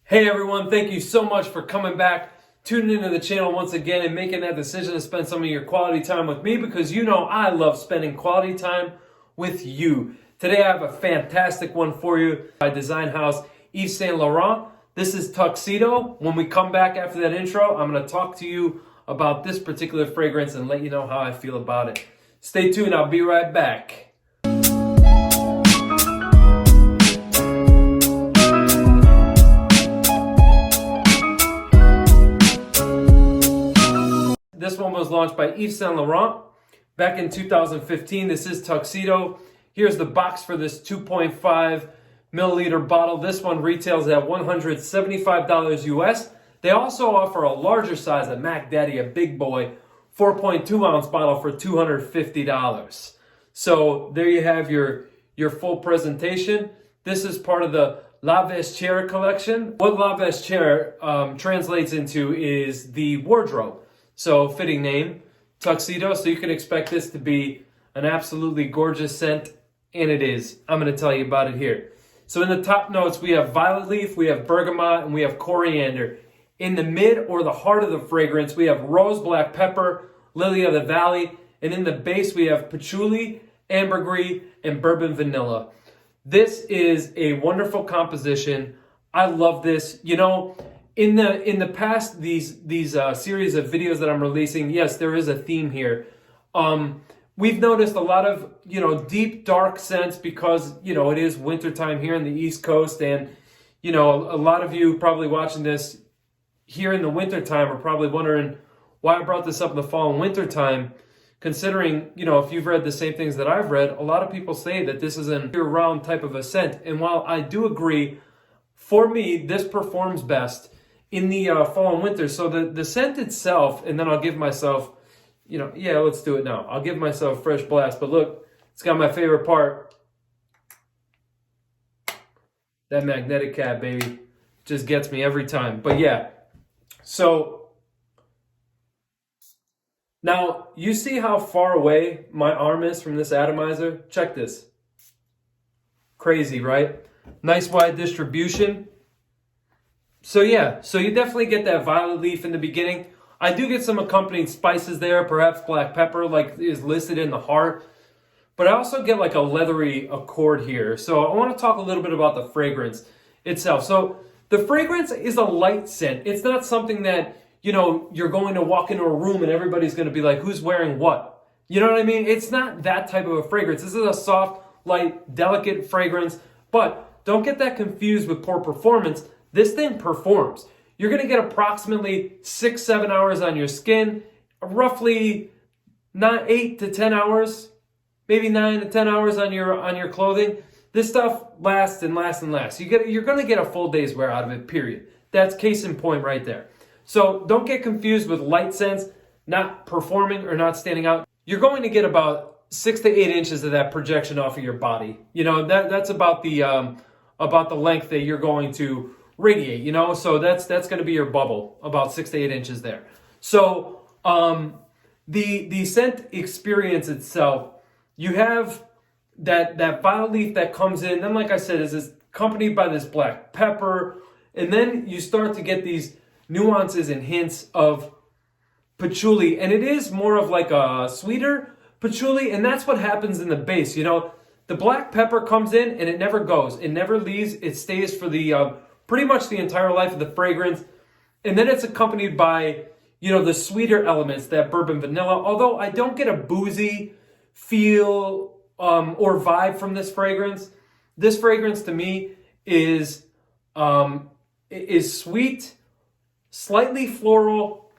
Hey everyone, thank you so much for coming back, tuning into the channel once again and making that decision to spend some of your quality time with me because you know I love spending quality time with you. Today I have a fantastic one for you by design house Yves Saint Laurent. This is Tuxedo. When we come back after that intro, I'm going to talk to you about this particular fragrance and let you know how I feel about it. Stay tuned, I'll be right back. This one was launched by Yves Saint Laurent back in 2015. This is Tuxedo. Here's the box for this 2.5 milliliter bottle. This one retails at $175 US. They also offer a larger size, a Mac Daddy, a big boy, 4.2 ounce bottle for $250. So there you have your full presentation. This is part of the La Vestiaire collection. What La Vestiaire translates into is the wardrobe. So fitting name, Tuxedo. So you can expect this to be an absolutely gorgeous scent, and it is. I'm going to tell you about it here. So in the top notes, we have violet leaf, we have bergamot, and we have coriander. In the mid or the heart of the fragrance, we have rose, black pepper, lily of the valley, and in the base, we have patchouli, ambergris, and bourbon vanilla. This is a wonderful composition. I love this. You know, in the past, these series of videos that I'm releasing, yes, there is a theme here. We've noticed a lot of, deep, dark scents because, it is wintertime here in the East Coast. And, a lot of you probably watching this here in the wintertime are probably wondering why I brought this up in the fall and wintertime, considering, if you've read the same things that I've read, a lot of people say that this is an year-round type of a scent. And while I do agree, for me, this performs best in the fall and winter. So the scent itself, and then I'll give myself, let's do it now. I'll give myself fresh blast. But look, it's got my favorite part. That magnetic cap, baby. Just gets me every time. But yeah, so now you see how far away my arm is from this atomizer? Check this. Crazy, right? Nice wide distribution. So yeah, so you definitely get that violet leaf in the beginning. I do get some accompanying spices there, perhaps black pepper like is listed in the heart. But I also get like a leathery accord here. So I want to talk a little bit about the fragrance itself. So the fragrance is a light scent. It's not something that, you're going to walk into a room and everybody's going to be like, who's wearing what? You know what I mean? It's not that type of a fragrance. This is a soft, light, delicate fragrance. But don't get that confused with poor performance. This thing performs. You're going to get approximately 6-7 hours on your skin, roughly 8 to 10 hours, maybe 9 to 10 hours on your clothing. This stuff lasts and lasts and lasts. You're going to get a full day's wear out of it, period. That's case in point right there. So don't get confused with light scents not performing or not standing out. You're going to get about 6 to 8 inches of that projection off of your body. That's about the length that you're going to radiate, so that's going to be your bubble, about 6 to 8 inches there. So the scent experience itself, you have that violet leaf that comes in, then like I said, is accompanied by this black pepper, and then you start to get these nuances and hints of patchouli, and it is more of like a sweeter patchouli, and that's what happens in the base. The black pepper comes in and it never goes, it never leaves, it stays for the pretty much the entire life of the fragrance. And then it's accompanied by, the sweeter elements, that bourbon vanilla. Although I don't get a boozy feel or vibe from this fragrance. This fragrance to me is sweet, slightly floral,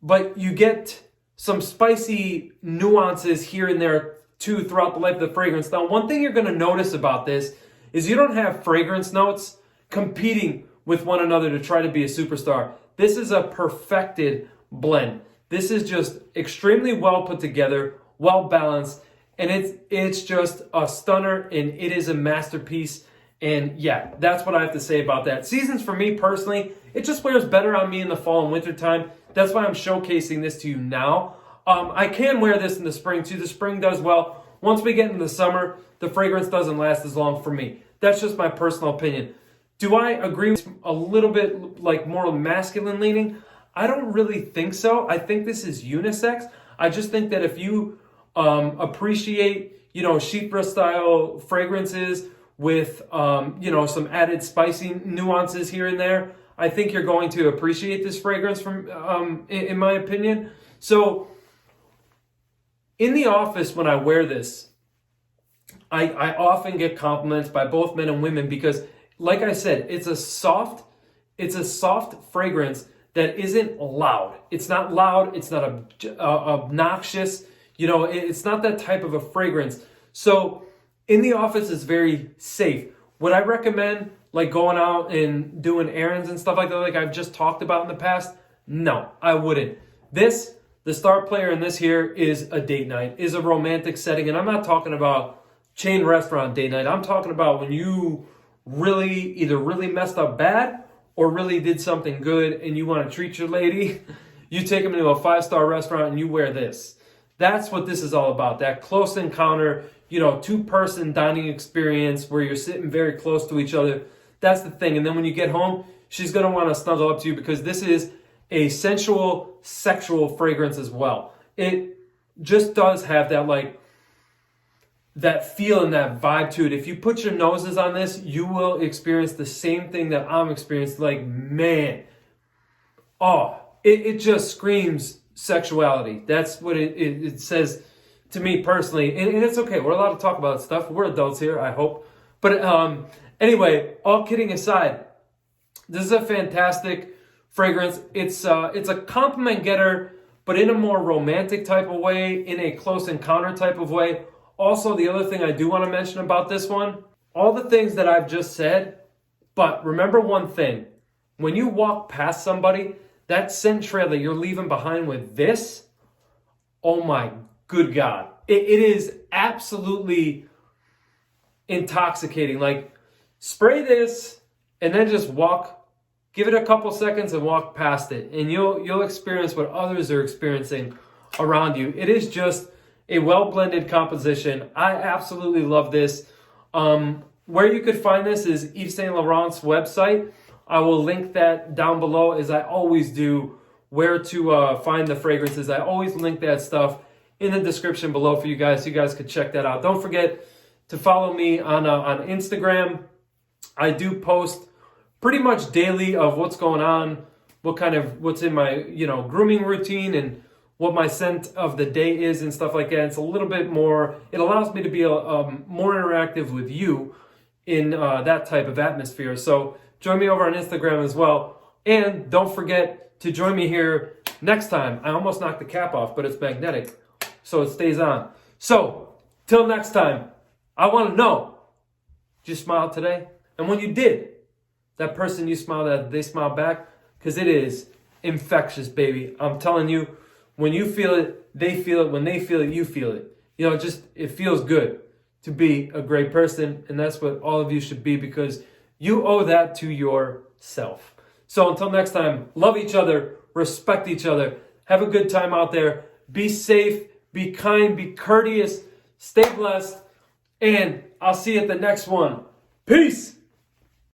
but you get some spicy nuances here and there too throughout the life of the fragrance. Now, one thing you're going to notice about this is you don't have fragrance notes competing with one another to try to be a superstar. This is a perfected blend. This is just extremely well put together, well balanced, and it's just a stunner, and it is a masterpiece. And yeah, that's what I have to say about that. Seasons for me personally, it just wears better on me in the fall and winter time. That's why I'm showcasing this to you now. I can wear this in the spring too. The spring does well. Once we get into the summer, the fragrance doesn't last as long for me. That's just my personal opinion. Do I agree with a little bit like more masculine leaning? I don't really think so. I think this is unisex. I just think that if you appreciate, you know, chypre style fragrances with, you know, some added spicy nuances here and there, I think you're going to appreciate this fragrance from, in my opinion. So in the office, when I wear this, I often get compliments by both men and women because, like I said, it's a soft fragrance that isn't loud. It's not loud. It's not obnoxious. You know, it's not that type of a fragrance. So in the office, it's very safe. Would I recommend like going out and doing errands and stuff like that, like I've just talked about in the past? No, I wouldn't. The star player in this here is a date night, is a romantic setting. And I'm not talking about chain restaurant date night. I'm talking about when you either really messed up bad or really did something good and you want to treat your lady. You take them to a 5-star restaurant and you wear this. That's what this is all about. That close encounter, you know, 2-person dining experience where you're sitting very close to each other. That's the thing. And then when you get home, she's going to want to snuggle up to you because this is a sensual, sexual fragrance as well. It just does have that like that feel and that vibe to it. If you put your noses on this, you will experience the same thing that I'm experiencing. Like, man, it just screams sexuality. That's what it says to me personally. And it's okay. We're allowed to talk about stuff. We're adults here, I hope. But anyway, all kidding aside, this is a fantastic fragrance. It's a compliment getter, but in a more romantic type of way, in a close encounter type of way. Also, the other thing I do want to mention about this one, all the things that I've just said, but remember one thing. When you walk past somebody, that scent trail that you're leaving behind with this, oh my good God. It is absolutely intoxicating. Like, spray this and then just walk, give it a couple seconds and walk past it. And you'll experience what others are experiencing around you. It is just a well-blended composition. I absolutely love this. Where you could find this is Yves Saint Laurent's website. I will link that down below, as I always do, where to find the fragrances. I always link that stuff in the description below for you guys, so you guys could check that out. Don't forget to follow me on Instagram. I do post pretty much daily of what's going on, what's in my, you know, grooming routine and what my scent of the day is and stuff like that. It's a little bit more, it allows me to be more interactive with you in that type of atmosphere. So join me over on Instagram as well. And don't forget to join me here next time. I almost knocked the cap off, but it's magnetic, so it stays on. So till next time, I want to know, did you smile today? And when you did, that person you smiled at, they smile back? Because it is infectious, baby. I'm telling you, when you feel it, they feel it. When they feel it, you feel it. You know, it feels good to be a great person. And that's what all of you should be, because you owe that to yourself. So until next time, love each other, respect each other, have a good time out there, be safe, be kind, be courteous, stay blessed, and I'll see you at the next one. Peace!